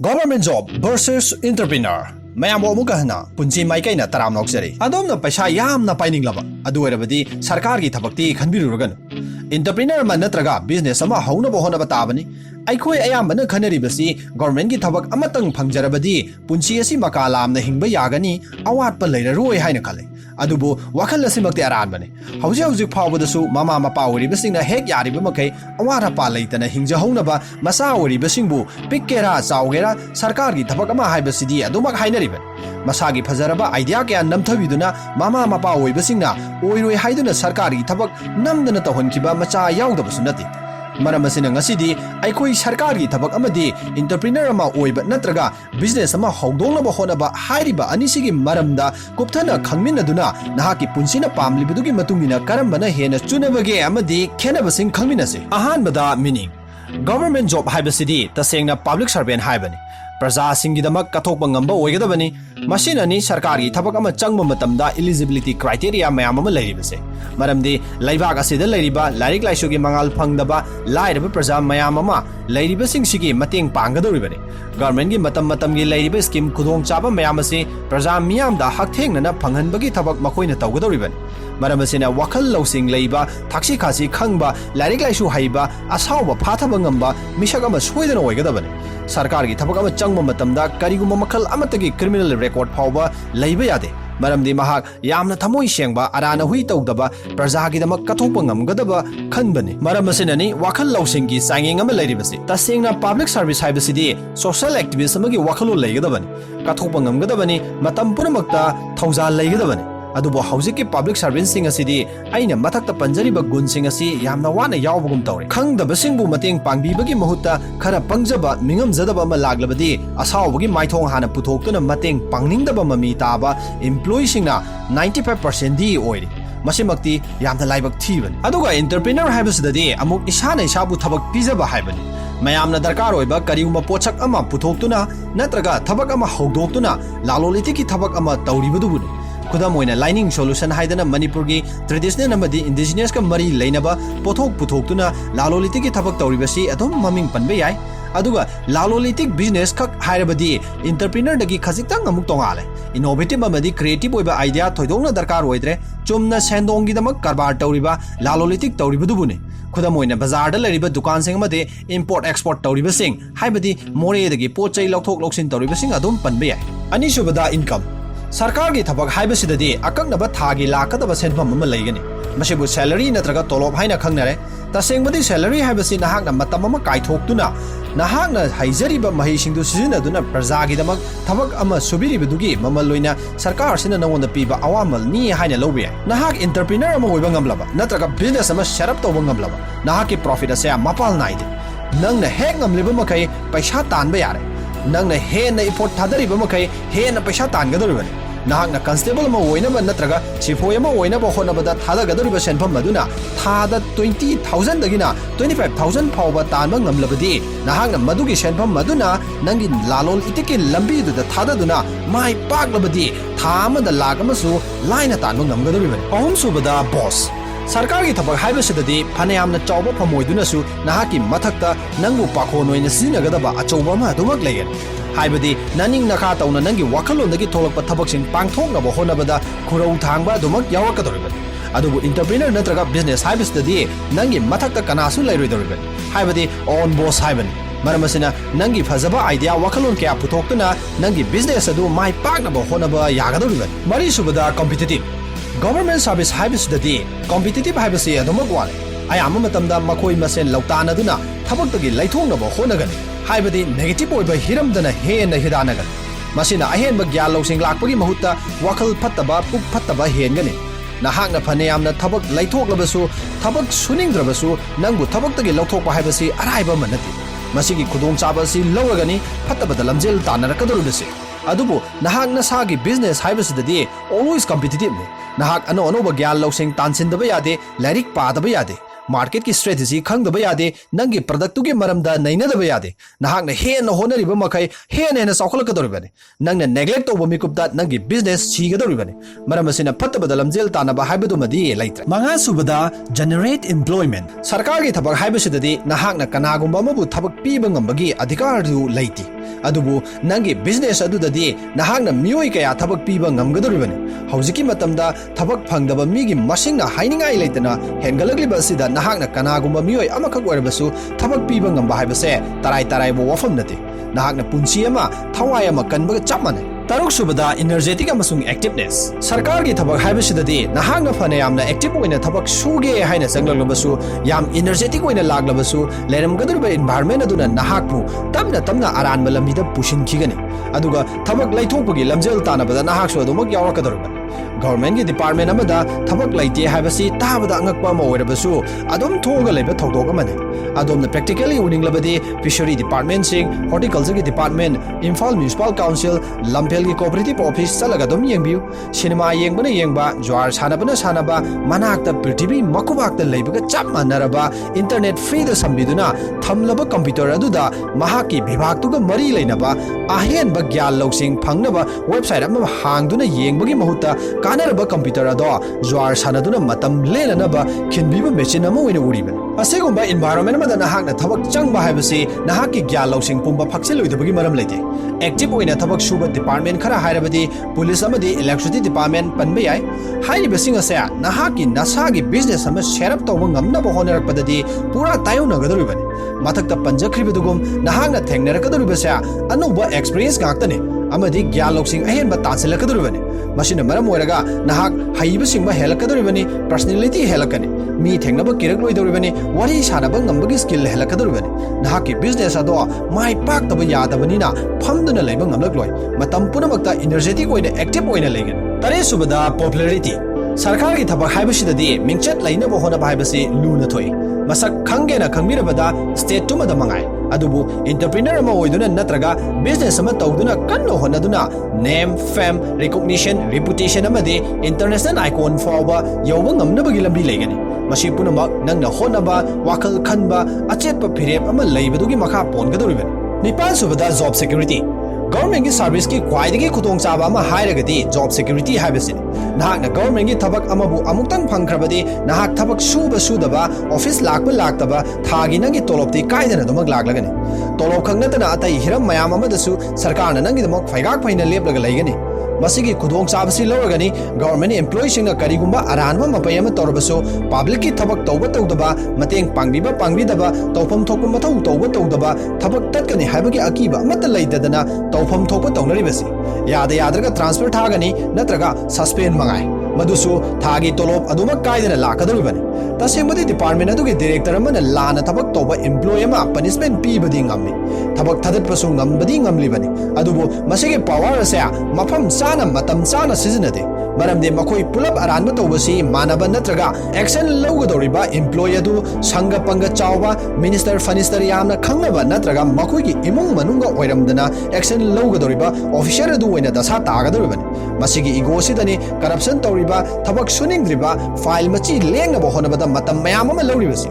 Government job versus entrepreneur. Mayam amuka hana punchi maikai na taram noksari. Adom na paisa yam na paining laba. Adu erabadi Sarkargi thabakti khanbirurugan. Entrepreneur man natraga business ama hauna bohona batabani. Eikhoi ayambana khanaribasi government gi thabak amatang phangjarabadi punchi asi makalam na hingba yagani awatpa leiraroi haina khale. Adubu wakhal asimakti aranbani. Hauji phawbadasu mama mapa oribasingna hek yariba makai awara pa leitana hingja haunaba masa oribasingbu pikkera chaugera Sarkargi thabak ama haibasidi adumak hainariban. Masagi fajaraba idea kya namthabiduna mama mapa oibasingna oiroi haiduna Sarkargi thabak namdana tawhankiba macha yaudabsu nati. Maram asina ngasidi eikhoi Sarkargi thabak amadi entrepreneur ama oiba natraga business ama hongdongnaba honaba hairiba anisigi maramda kupthana khangminnaduna nahaki punsina pamlibidugi matungina karambana hena chunabage amadi khennaba sing khangminase. Ahanbada meaning government job haibasidi tasengna public servant haibani. Praja singgidamak kathokpa ngamba oigadabani. Masinani Sarkargi thabak ama changba matamda eligibility criteria mayam ama leiribase. Maramdi Leibak asida leiriba larik laisugi mangal fangdaba lairaba praja mayam ama leiribasing sigi mateng panggadoribani. Government gi matamgi leiriba scheme khudong chaba mayam ase praja miyamda hakthengnana phanghanbagi thabak makoina tawgadoribani. Maram asina wakhal lausing leiba thaksi khasi khangba larik laisu haiba asawba phathaba ngamba misak ama soidana oigadabani. Sarkargi thabak ama changba matamda kariguma makhal amatagi criminal record phawba leiba yade. Maramdi mahak yamna thamoi sengba arana hui tawdaba prajagidamak kathokpa ngamgadaba khanbani. Maram asinani wakhal lausinggi sangeng ama leiribasi. Tasengna public service haibasidi social activist amagi wakhalo leigadabani. Kathokpa ngamgadabani matam punamakta thauja leigadabani. Adubo haujiki public service sing asidi aina mathakta panjariba gun sing asi yamna wana yawbagum tawre. Khangdabasingbu mateng pangbibagi mahutta khara pangjaba mingamjadaba ama laglabadi asawbagi maithong hana puthoktuna mateng pangningdaba mami taba employee singna 95% di oiri. Masimakti yamna laibak thiban. Aduga entrepreneur haibasidadi amuk isana isabu thabak pijaba haibani. Mayamna darkar oiba kariguma pochak ama puthoktuna natraga thabak ama hogdoktuna lalolitiki thabak ama tawribadubuni. Kudamoina lining solution haidana Manipurgi traditional amadi indigenous ka mari leinaba pothok puthoktuna lalolitiki thabak tawribasi adom maming panbe yai. Aduga lalolitik business khak hairabadi entrepreneur dagi khajitang amuk tongale. Innovative amadi creative oiba idea thoidongna darkar oidre chumna sendongi damak karbar tawriba lalolitik tawribadubune. Kudamoina bazar da lariba dukan sing amade import export tawribasing haibadi more dagi pochai lauthok loksin tawribasing adom panbe yai. Anisubada income Sarkargi thabak haibasidadi akaknaba thagi lakadaba senfam ama leigani. Masibu salary natraga tolob haina khangnare. Tasengmadi salary haibasi nahakna matam ama kaithoktuna nahakna haijariba mahisingdu sizinaduna prajagidamak thabak ama subiribidugi mamaloina sarkar sina nawonda piba awamal ni haina lobe. Nahak entrepreneur ama oiba ngamlaba natraga business ama setup tawba ngamlaba. Nahaki profit ase mapal naide. Nangna hek ngamliba makai paisa tanba yare. Nangna hena effort thadariba makai hena paisa tangadoribani. Nahakna constable ama oinaba natraga sifoi ama oinaba honabada thadagadoriba senfam maduna thada 20,000 dagina 25,000 phawba tanba ngamlabadi nahakna madugi senfam maduna nangi lalol itiki lambi du da thadaduna mai paklabadi thamada lagamasu laina tanba ngamgadoriba ahum subada boss Sarkargi thabak haibasidadi phanayamna chawba phamoidunasu nahaki mathakta nangbu pakhonoina sinagadaba achawba ma adumak leyen haibadi naning nakha tauna nangi wakhalondagi tholakpa thabaksing pangthoknaba honabada khurau thangba adumak yawakadoriba adubu entrepreneur natraga business haibasidadi nangi mathakta kanasu leiroidoriba haibadi on boss haibani maramasina nangi phajaba idea wakhalon kya puthoktuna nangi business adu mai paknaba honaba yagadoriba mari subada competitive Government service haibasidadi competitive haibasi adumak wale ayama matamda makoi masen lautanaduna thabaktagi laithongnaba honagani haibadi negative oiba hiramdana hena hidanagan masina ahenba gya losing lakpagi mahutta wakhal phattaba puk phattaba hengani nahakna phaneyamna thabak laithoklabasu thabak suningdrabasu nangbu thabaktagi lauthokpa haibasi araiba manati masigi khudong chabasi lawragani phattabada lamjel tanarakadorubase adubu nahakna sagi business haibasidadi always competitive ne nahak anouba gyan losing tansindaba yade larik padaba yade market की strategy खंगदबा यादे नंगी product की मरमदा नैनदबा यादे नहाकना हेन होनरिबा मखै हेन हेन चौखलकदोरिबने नंगना neglect तौबा मिकुपदा नंगी बिजनेस सीगदोरिबने मरम असिना फत्तबदा लमजेल तानबा हाइबदुमदी लैत्रे मंगा सुबदा जनरेट एम्प्लॉयमेंट सरकार की थबक हाइबसिददी नहाकना कनागुंबा अमबु थबक पीबा ngambagi अधिकार दु लैति अदुबु नंगी बिजनेस अदुददी नहाकना मियोय कया थबक पीबा ngamgadoribane हौजिकी मतमदा थबक फंगदबा मीगी मसिंगना हाइनिंगाई लैतना हेंगलगलिबा असिदा नहाकना कनागुंबा मियोय अमखक ओइरबसु थबक पीबा ngamba हाइबसे तराई तराई बो वफम नते नहाकना पुंसी अमा थवाय अमा कनबगा चप माने तरुक सुबदा इनर्जेटिक अमसुंग एक्टिवनेस सरकार की थबक हाइबसिददी नहाकना फने यामना एक्टिव ओइना थबक सुगे हाइना संगलगलबसु याम इनर्जेटिक ओइना लागलबसु लेरमगदुरबा एनवायरनमेंट अदुना नहाकपु तमना तमना अरानबा लम्बिदा पुशिनखिगनि अदुगा थबक लैथोकपगी लमजेल तानबदा नहाकसु अदुमक यावरकदोरबा गवर्नमेंट की डिपार्टमेंट अमदा थबक लैते हाइबसि ताबदा अंगकपा अमा ओइरबसु अदुम थोगा लैबा थौदोक अमने अदोमना प्रैक्टिकली उनिंगलबदी फिशरी डिपार्टमेंट सिंग हॉर्टिकल्चर की डिपार्टमेंट इम्फाल म्युनिसिपल काउंसिल लंपेल की कोऑपरेटिव ऑफिस चलगा अदुम येंबियु सिनेमा येंबना येंबा ज्वार सानबना सानबा मनाकता पृथ्वी मकुबाकता लैबगा चप मानरबा इंटरनेट फ्री द संबिदुना थमलबा कंप्यूटर अदुदा महाकी विभागतुगा मरी लैनबा आहेनबा ग्यान लौसिंग फंगनबा वेबसाइट अमा हांगदुना येंबगी महुता कानरबा कंप्यूटर अदो ज्वार सानदुना मतम लेननबा खिनबिबा मेचिन अमा ओइना उरिबन असेगुंबा एनवायरनमेंट अमदा नहाकना थबक चंगबा हाइबसि नहाकि ग्यान लौसिंग पुंबा फक्सिलुइदबगी मरम लैते एक्टिव ओइना थबक सुबा डिपार्टमेंट खरा हाइरबदी पुलिस अमदी इलेक्ट्रिसिटी डिपार्टमेंट पनबे याय हाइरिबसिंग असे नहाकि नसागी बिजनेस अमा सेटअप तौबा ngamnaba होनरकपददी पूरा तायुनगदोरिबने मथक्ता पंजखरिबदुगुम नहाकना थेंगनरकदोरिबसे anouba एक्सपीरियंस गाक्तने अमदी ग्यान लौसिंग अहेनबा तानसिलकदोरिबने मसिना मरम ओइरगा नहाक हाइबसिंगबा हेलकदोरिबने पर्सनालिटी हेलकने मी थेंगनबा किरकलोइदोरिबने वरी सानबा ngambagi स्किल हेलकदोरिबने नहाकि बिजनेस अदो माइ पाक्तबा यादबनिना फमदुना लैबा ngamlakloi matam punamakta energetic oina active oina leigen tare subada popularity सरकार की थबक हाइबसिददी मिंगचत लैनबा होनबा हाइबसि लूना थोइ मसक खंगेना खंगमिरबदा स्टेट तुमदा मंगाय अदुबु एंटरप्रेन्योर अमा ओइदुना नत्रगा बिजनेस अमा तौदुना कन्नो होनदुना नेम फेम रिकॉग्निशन रेपुटेशन अमदि इंटरनेशनल आइकॉन फावबा यौबा ngamnabagi lambi लेगनि मसी पुनमक नंगना होनबा वाखल खनबा अचेतपा फिरेप अमा लैबदुगी मखा पोनगदोरिबनि निपाल सुबदा जॉब सिक्योरिटी गवर्नमेंट की सर्विस की ख्वाइदगी खुदोंचाबा अमा हाइरगदी जॉब सिक्योरिटी हाइबसिनि नहाकना गवर्नमेंट की थबक अमबु अमुक्तंग फंगख्रबदी नहाक थबक सुबा सुदबा ऑफिस लाकबा लाक्तबा थागी नंगी तोलोपति कायदना दमक लागलगनि तोलोप खंगनतना अतै हिरम मयाम अमदसु सरकारना नंगी दमक फैगाक फैना लेपलगा लैगनि मसिगी खुदोंग चाबसि लौरगनि गवर्नमेंट एम्प्लॉय सिंग करिगुंबा अरानबा मपय अमा तौरबसु पब्लिक की थबक तौबा तौदबा मतेंग पांगबिबा पांगबिदबा तौफम थोकपा मथौ तौबा तौदबा थबक तत्कनि हाइबगी अकीबा अमत लैददना तौफम थोकपा तौनरिबसि यादा यादरगा ट्रांसफर थागनि नत्रगा सस्पेंड मंगाय मधुसु थागी तोलोप अदुमक कायदना लाकदोरिबनि तसेंबदि डिपार्टमेंट अदुगी डायरेक्टर अमना लाना थबक तौबा एम्प्लॉय अमा पनिशमेंट पीबदि ngамmi थबक थदतपसु ngambadi ngamlibani अदुबु मसिगे पावर असे मफम चाना मतम चाना सिजनदे मरमदे मखोय पुलप अरानबा तौबसि मानबा नत्रगा एक्शन लौगदोरिबा एम्प्लॉय अदु संग पंग चावबा मिनिस्टर फनिस्टर यामना खंगनबा नत्रगा मखोयगी इमुंग मनुंगा ओइरमदना एक्शन लौगदोरिबा ऑफिसर अदु ओइना दशा तागदोरिबनि मसिगी इगोसिदनि करप्शन तौरिबा थबक सुनिंग्रिबा फाइल मची लेंगनबा होनबदा मतम मयाम अमा लौरिबसि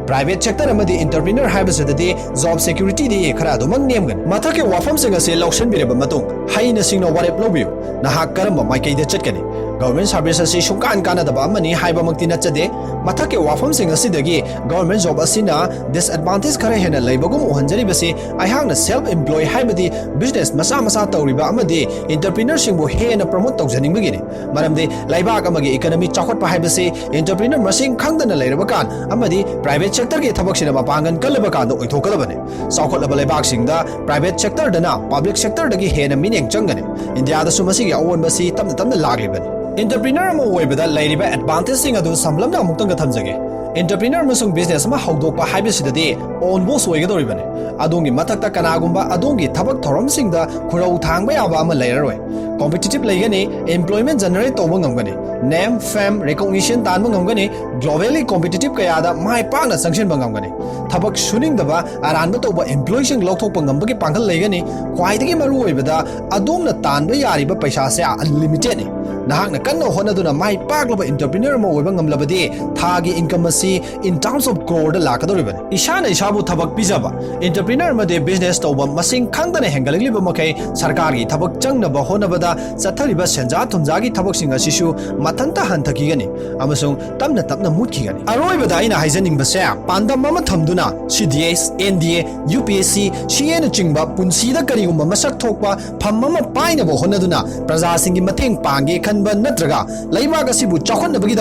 प्राइवेट सेक्टर अमदी एंटरप्रेन्योर हाइबसिददी जॉब सिक्योरिटी दी खरा दुमंग नेमगन मथके वाफम सिंग असे लौसन बिरेबा मतुंग हाइना सिंगना वारेप लौबियु नहा करम माइकैदे चटकनि गवर्नमेंट सर्विस असी सुकान कानदबा अमनी हाइबामक्ति नचदे मथके वाफम सिंग असिदगी गवर्नमेंट जॉब असिना डिसएडवांटेज खरा हेना लैबगुम ओहंजरिबसि आहांगना सेल्फ एम्प्लॉय हाइबदी बिजनेस मसा मसा तौरिबा अमदी एंटरप्रेन्योर सिंगबु हेना प्रमोट तौजनिंगबगिनि मरमदे लाइबाक अमगी इकोनॉमी चाखोत्पा हाइबसि एंटरप्रेन्योर मसिंग खंगदना लैरबकान अमदी प्राइवेट सेक्टर की थबकसिना मपांगन कलबकान ओइथोकदबने चाखोत्लबा लाइबाकसिंगदा प्राइवेट सेक्टर दना पब्लिक सेक्टर दगी हेना मिनेंग चंगने इंडिया दसु मसिगी अवोनबसि तमना तमना लागलिबने एंटरप्रेन्योर अमा ओइबदा लैरिबा एडवांटेज सिंग अदु समलमना अमुक्तंग थमजगे एंटरप्रेन्योर मसुंग बिजनेस अमा हौदोकपा हाइबसिददी ओन बोस ओइगदोरिबने अदोंगी मथक्ता कनागुंबा अदोंगी थबक थौरमसिंगदा खुरौ थांगबा याबा अमा लैररोय competitive laigani, employment generate tawba ngamgani, name, fame, recognition tanba ngamgani, globally competitive kayada mai pakna sanction ngamgani. Thabak suningdaba aranba tawba employee sing lawthokpa ngambagi pangal laigani, khwaidagi maru oibada adomna tanba yariba paisa se unlimited ni. Nahakna kanna honaduna mai paklaba entrepreneur mo oiba ngamlabadi thagi income asi in terms of crore da lakadoribani. Isana isabu thabak pijaba entrepreneur made business tawba masing khangdana hengaliliba makai sarkargi thabak changnaba honabada chathariba senja thunja gi thabak sing asisu mathanta hanthakigani amasung tamna tapna mutkigani. Aroibada aina haijaning base pandam mama thamduna CDS NDA UPSC CN chingba punsida karigumba masak thokpa phammama painaba honaduna praja singi mateng pange khanba natraga Leibak asibu chaokhatnabagi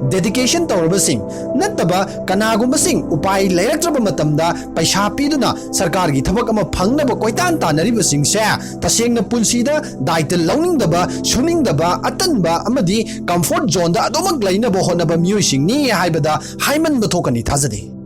dedication tawrabasing nattaba kanagumba upai leiraktraba matamda paisa piduna sarkargi thabak ama phangnaba koitan tanaribasing se tasengna punsida daita launingdaba suningdaba atanba amadi comfort zone da adomak lainaba honaba miyoi singni haibada haiman bathokani thajade.